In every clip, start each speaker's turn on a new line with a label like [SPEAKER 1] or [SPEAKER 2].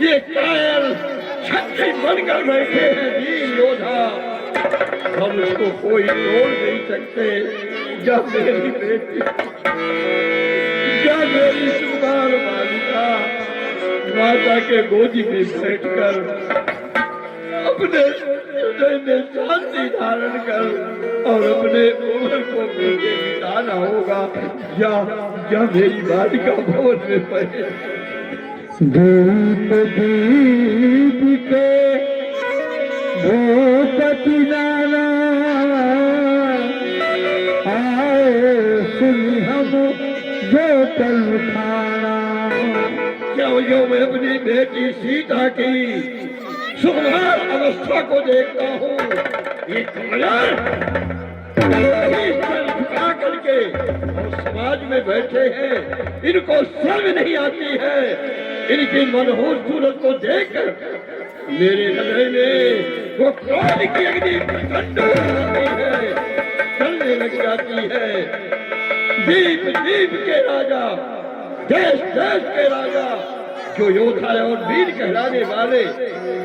[SPEAKER 1] ये कायर छत्री बनकर बैठे हैं वीर योद्धा, हम उसको कोई तोड़ नहीं सकते। या मेरी बेटी, या मेरी सुकुमार बालिका माता के गोदी में बैठकर अपने हृदय में शांति धारण कर और अपने उम्र को मुझे बिताना होगा, या मेरी बालिका भवन में पड़े।
[SPEAKER 2] दीप दीप के भूपति नाना आए सुनी हम जो कल खाना।
[SPEAKER 1] जो मैं अपनी बेटी सीता की सुकुमार अवस्था को देखता हूँ, ये कायर झुका करके और समाज में बैठे हैं, इनको शर्म नहीं आती है। इनकी मनोहर सूरत को देखकर मेरे हृदय में वो क्रोध की अग्नि प्रचंड हो जाती है, जलने लग जाती है। दीप दीप के राजा, देश देश के राजा, जो योद्धा और वीर कहलाने वाले,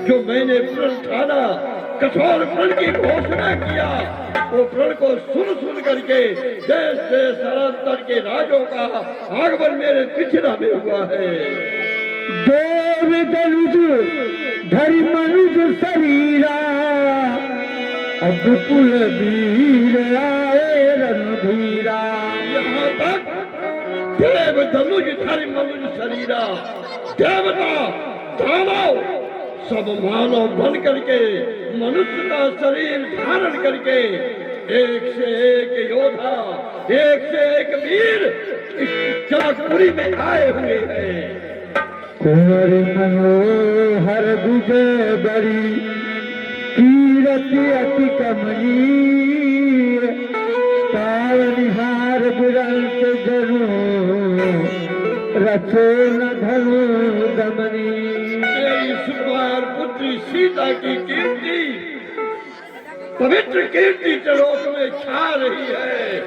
[SPEAKER 1] जो मैंने प्रण ठाना, कठोर प्रण की घोषणा किया, वो प्रण को सुन सुन करके देश देश सरांतर के राजों का आगमन मेरे पिछड़ा में हुआ है।
[SPEAKER 2] देव दनुज धरि मनुज शरीरा, अब कुल वीर आए रणधीरा।
[SPEAKER 1] यहाँ तक देव धनुज धरि मनुज शरीरा, देवता दानव सब मानव बन करके मनुष्य का शरीर धारण करके एक से एक योद्धा, एक से एक वीर इस जनकपुरी में आए हुए हैं।
[SPEAKER 2] कुंवर मनोहर विजय बड़ी, कीरति अति कमनीर, पावनिहार विरंत जनु, रचो न धनु दमनी।
[SPEAKER 1] मेरी सुकुमार पुत्री सीता की कीर्ति, पवित्र कीर्ति त्रिलोक में छा रही है।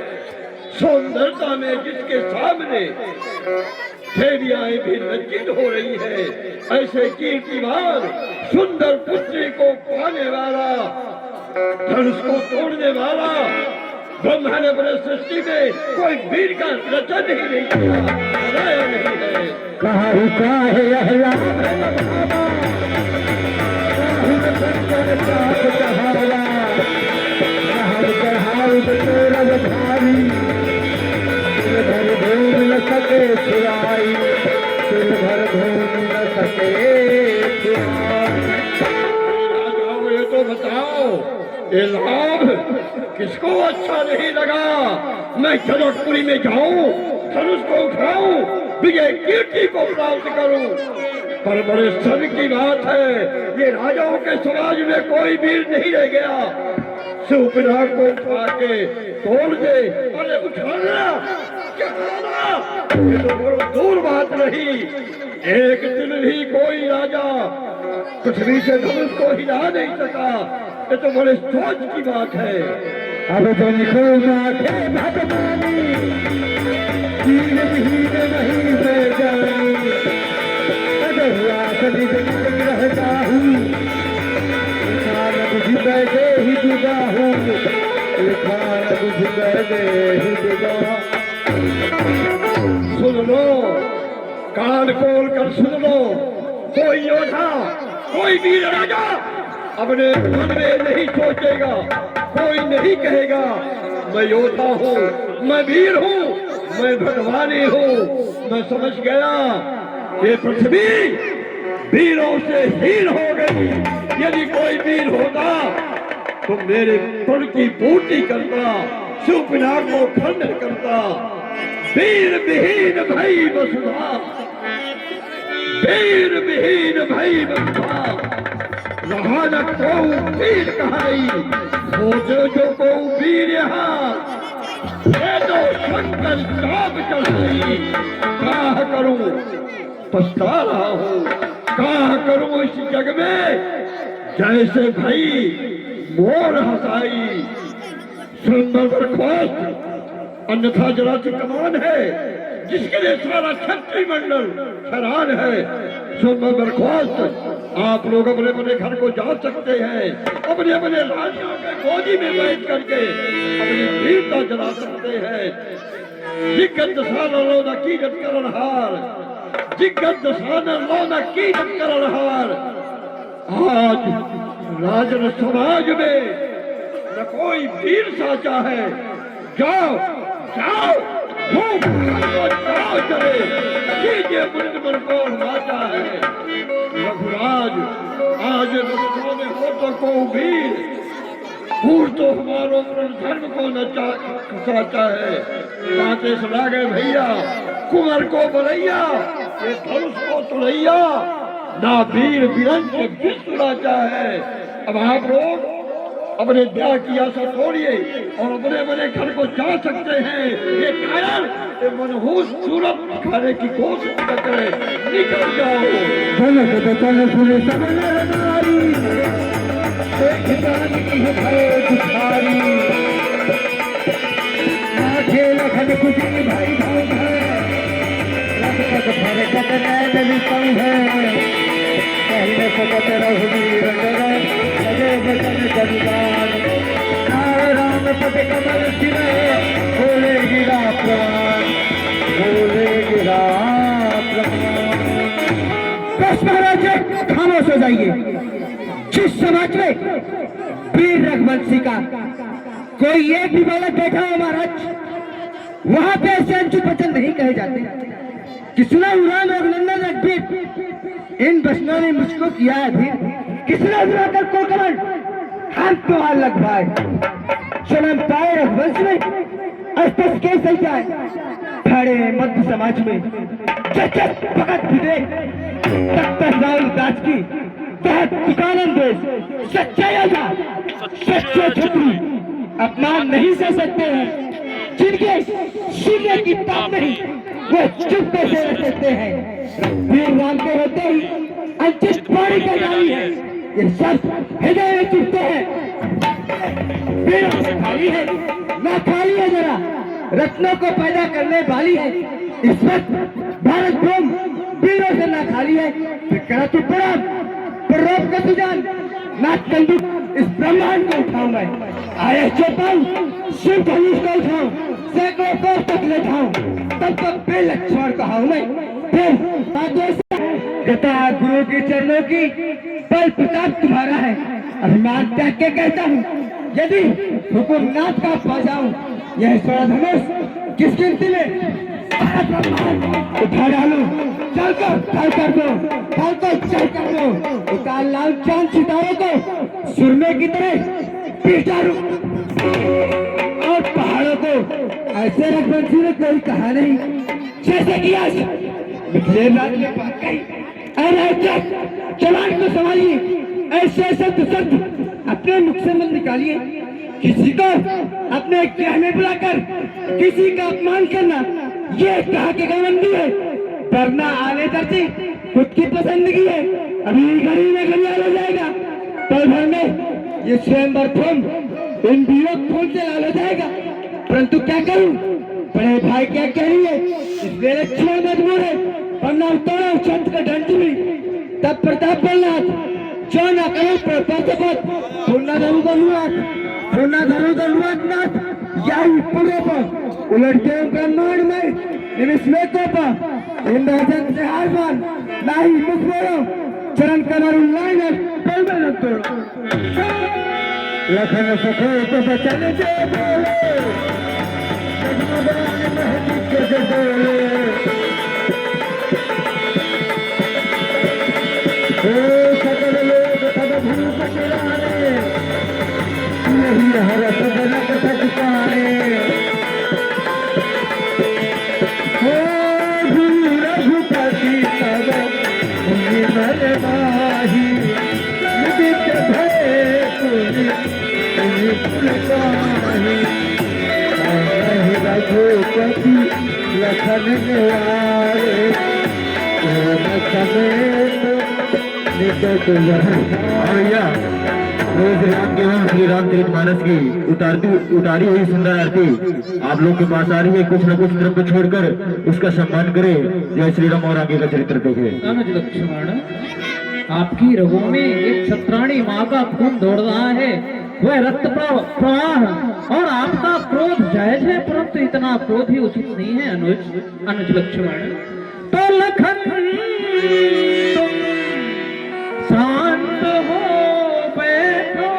[SPEAKER 1] सौंदर्यता में जिसके सामने देवियाएं भी लज्जित हो रही है, ऐसे कीर्तिमान सुंदर पुत्री को पाने वाला, धनुष को तोड़ने वाला ब्रह्मा ने अपने सृष्टि में कोई वीर का रचन ही नहीं किया, बनाया नहीं है।
[SPEAKER 2] कहा है अहला सके छुराई, तिल भर धूम न सके
[SPEAKER 1] छुराई। ये तो बताओ, ये लाभ किसको अच्छा नहीं लगा? मैं जनकपुरी में जाऊं, धनुष को उठाऊं, विजय कीर्ति को प्राप्त करूं, पर बड़े शर्म की बात है, ये राजाओं के समाज में कोई वीर नहीं रह गया। सुपना को उठा के तोड़ दे, अरे उठाना क्या करना? ये तो बड़ी दूर बात रही। एक दिन भी कोई राजा पृथ्वी से धनुष को हिला नहीं सका, ये तो बड़े सोच की बात है।
[SPEAKER 2] अब तो निखो माथे भगवानी, हीन विहीन नहीं मैं जानी, अदहुआ सदी जग रहता हूँ, लिखान बुझ बैठे ही जुदा हूँ, लिखान बुझ बैठे ही जुदा।
[SPEAKER 1] सुन लो, कान खोल कर सुन लो, कोई योद्धा, कोई वीर राजा अपने मन में नहीं सोचेगा, कोई नहीं कहेगा मैं योद्धा हूँ, मैं वीर हूँ, मैं भगवानी हूँ। मैं समझ गया ये पृथ्वी वीरों से हीन हो गई। यदि कोई वीर होता तो मेरे कुल की पूर्ति करता, शूर्पणखा को खंडन करता। वीर विहीन भई वसुधा, वीर विहीन भई वसुधा, रहा न को वीर कहाई, सोचो जो को वीर यहाँ, ये तो शंकर चाप चढ़ाई। क्या करूं, पछता रहा हूँ, क्या करूं इस जग में, जैसे भाई मोर हंसाई। सुंदर बरखोस्त अन्यथा जरा सी कमान है, जिसके लिए सारा क्षत्रिय मंडल हैरान है। सुन मैं बर्खास्त, आप लोग अपने अपने घर को जा सकते हैं, अपने अपने रानियों के गोदी में बैठ करके अपनी वीरता जला सकते हैं। जिगत साना लोना कीरत करन हार, जिगत साना लोना कीरत करन हार। आज राजन समाज में न कोई वीर साचा है। जाओ जाओ जाओ चले, कीजिए मुझ पर कौन वाचा है। रघुराज आज रस्तों में हो तो को वीर, पूर तो हमारो धर्म को नचाता है। बातें सुना गए भैया, कुंवर को बलैया, ये धनुष को तुलैया, ना वीर विरंज विश्वराजा है। अब आप लोग अपने ब्याह की आशा छोड़िए और अपने अपने घर को जा सकते हैं। ये कायर ये मनहूस सूरत खाने की कोशिश न करे, निकल जाओ।
[SPEAKER 2] भाई पहले सकत रघुवीर अजय बचन कविदान, राम पद कमल सिरे बोले गिरा प्रवान, बोले गिरा प्रवान। बस महाराज खामोश हो जाइए। जिस समाज में वीर रघुवंशी का कोई एक भी बालक बैठा हो महाराज, वहां पे ऐसे अनुचित वचन नहीं कहे जाते कि सुना उड़ान अभिनंदन रघुवीर, इन वचनों ने मुझको किया है धीर, किसने बुलाकर को कमल हम तो अलग भाई जन्म पाए रघुवंश में अस्पष्ट के सही जाए। खड़े मध्य समाज में चचत भगत विवेक तख्त राहुल दास की तहत दुकानन देश सच्चाई आजाद सच्चे छत्री अपमान नहीं सह सकते हैं। जिनके सीने की ताप नहीं वो चुप कैसे रह सकते हैं। वीर राम के होते ही अंचित पानी का डाली है, ये सब हृदय में चुपते हैं। वीर से खाली है ना खाली है जरा, रत्नों को पैदा करने वाली है इस वक्त भारत भूमि वीरों से ना खाली है। करा तू प्रणाम प्ररोप का तुझान नाथ कंदुक इस ब्रह्मांड को उठाऊं मैं, आए चौपाऊ शिव धनुष को उठाऊं, सैकड़ों कोस तक ले जाऊं, तब तक बेलक्षण कहा मैं। फिर गता गुरु के चरणों की बल प्रताप तुम्हारा है, अभिमान त्याग के कहता हूँ यदि हुकुमनाथ का पा जाऊं, यह स्वर्ण धनुष किस गिनती में उठा डालू, चल कर दो, चल कर दो, उतार लाल चांद सितारों को सुरमे की तरह पीट डालू और पहाड़ों को ऐसे रघुवंशी ने कोई कहा नहीं जैसे कि आज पिछले रात में बात कही। अरे जवान को संभालिए, ऐसे ऐसे दुष्ट अपने मुख से मत निकालिए। किसी को अपने क्या में बुलाकर किसी का अपमान करना ये कहा के गंदी है। डरना आने दर्जी खुद की पसंदगी है, अभी घड़ी में घड़ियाल हो जाएगा, पल भर में ये स्वयंवर खून इन वीरों खून से लाल हो जाएगा। परंतु क्या करूं, बड़े भाई क्या कह रही है, इसलिए लक्ष्मण मजबूर है, वरना तोड़ो छत का डंडी भी तब प्रताप बलनाथ जो ना करो प्रताप पूर्णा धरू नाथ यही पूरे पर उलटते ब्रह्मांड में निमिषमें को पर इंद्रजन से हारमान नाही मुख बोलो चरण कमर उल्लाइन पल में न तोड़ो। लखन सखो को बचन से बोले भगवान महती के बोले, सकल लोग तब भूप गिराने नहीं हर सदन कथक पाने। हो रघुपति तब नर माही विदित भय पुनि रघुपति लखन निवारे समेत निकट रोज राम के वहाँ श्री रामचरितमानस की उतारी हुई सुंदर आरती आप लोग के पास आ रही है। कुछ न कुछ द्रव्य छोड़कर उसका सम्मान करे। जय श्री राम और आगे का चरित्र देखे।
[SPEAKER 3] अनुज लक्ष्मण, आपकी रगों में एक क्षत्राणी माँ का खून दौड़ रहा है, वह रक्त प्रवाह, और आपका क्रोध जायज है, परंतु इतना क्रोध ही उचित नहीं है। अनुज लक्ष्मण, तो लखन तुम शांत हो बैठो,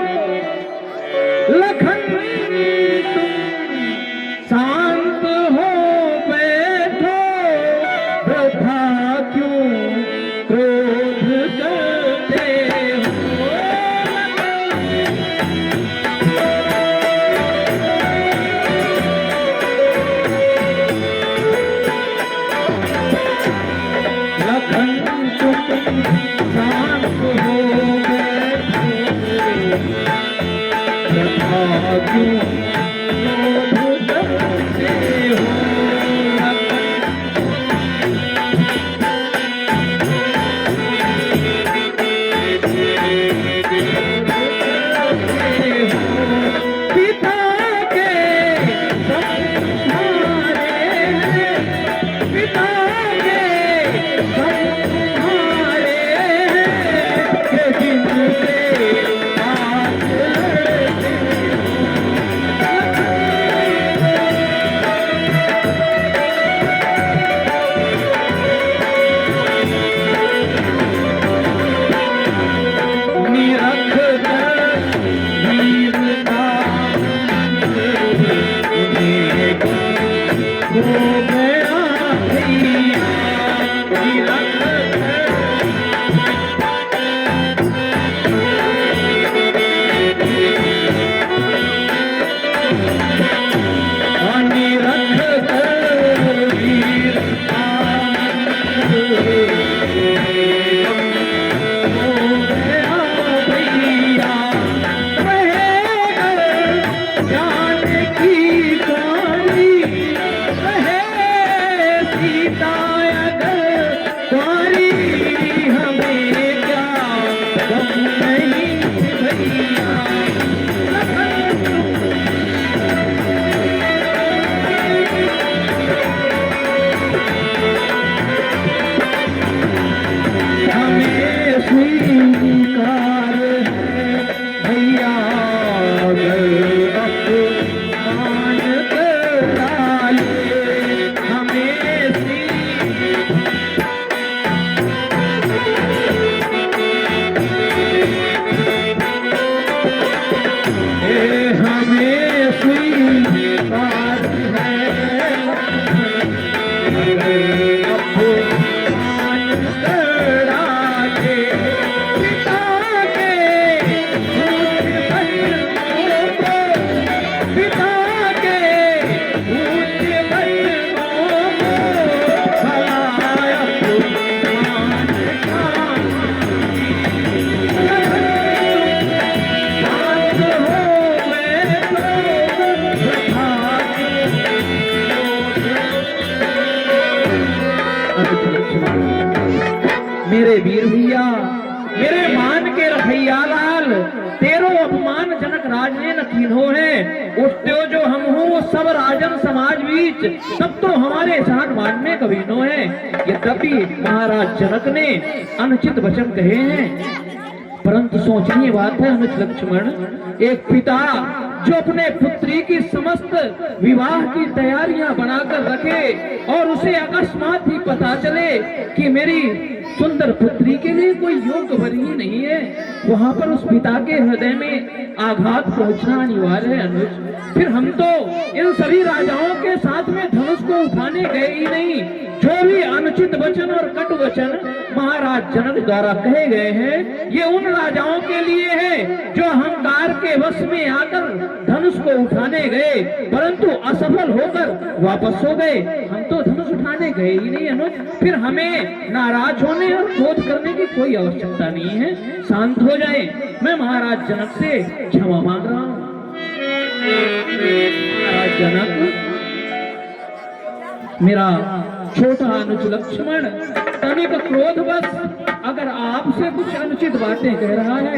[SPEAKER 3] लखन तुम शांत हो बैठो, वृथा क्यों क्रोध करते हो। लखन तुम शांत हो बैठो, वृथा क्यों क्रोध करते हो। पिता के संहारे, पिता के संहारे, के जिनसे आज लड़ते निरख कर वीरता हो गया भैया, निरख निरख कर वीरता स्वीकार है भैया, अगर अपमान करा ले हमें हमें स्वीकार है, अगर अपमान करा ले पिता के ऊंच बलनों को, पिता के ऊंच बलनों को भला अपमान का शांत हो मैं तो वृथा मेरे वीर भैया, मेरे मान के रखैया लाल, तेरो अपमानजनक राज ने न कीन्हो है। उठते जो हम हो सब राजन समाज बीच, सब तो हमारे साथ बांटने कबीनो है। यद्यपि महाराज जनक ने अनुचित वचन कहे हैं, परंतु सोचनीय बात है अनुज लक्ष्मण, एक पिता जो अपने पुत्री की समस्त विवाह की तैयारियां बनाकर रखे और उसे अकस्मात ही पता चले कि मेरी सुंदर पुत्री के लिए कोई योग्य वर ही नहीं है, वहां पर उस पिता के हृदय में आघात पहुंचना अनिवार्य है अनुज। फिर हम तो इन सभी राजाओं के साथ में धनुष को उठाने गए ही नहीं। जो भी अनुचित वचन और कटु वचन महाराज जनक द्वारा कहे गए हैं, ये उन राजाओं के लिए है जो अहंकार के वश में आकर धनुष को उठाने गए परंतु असफल होकर वापस हो गए। हम तो धनुष उठाने गए ही नहीं अनुज। फिर हमें नाराज होने और क्रोध करने की कोई आवश्यकता नहीं है, शांत हो जाए। मैं महाराज जनक से क्षमा मांग रहा हूँ। महाराज जनक, मेरा छोटा अनुज लक्ष्मण तनिक क्रोधवश अगर आपसे कुछ अनुचित बातें कह रहा है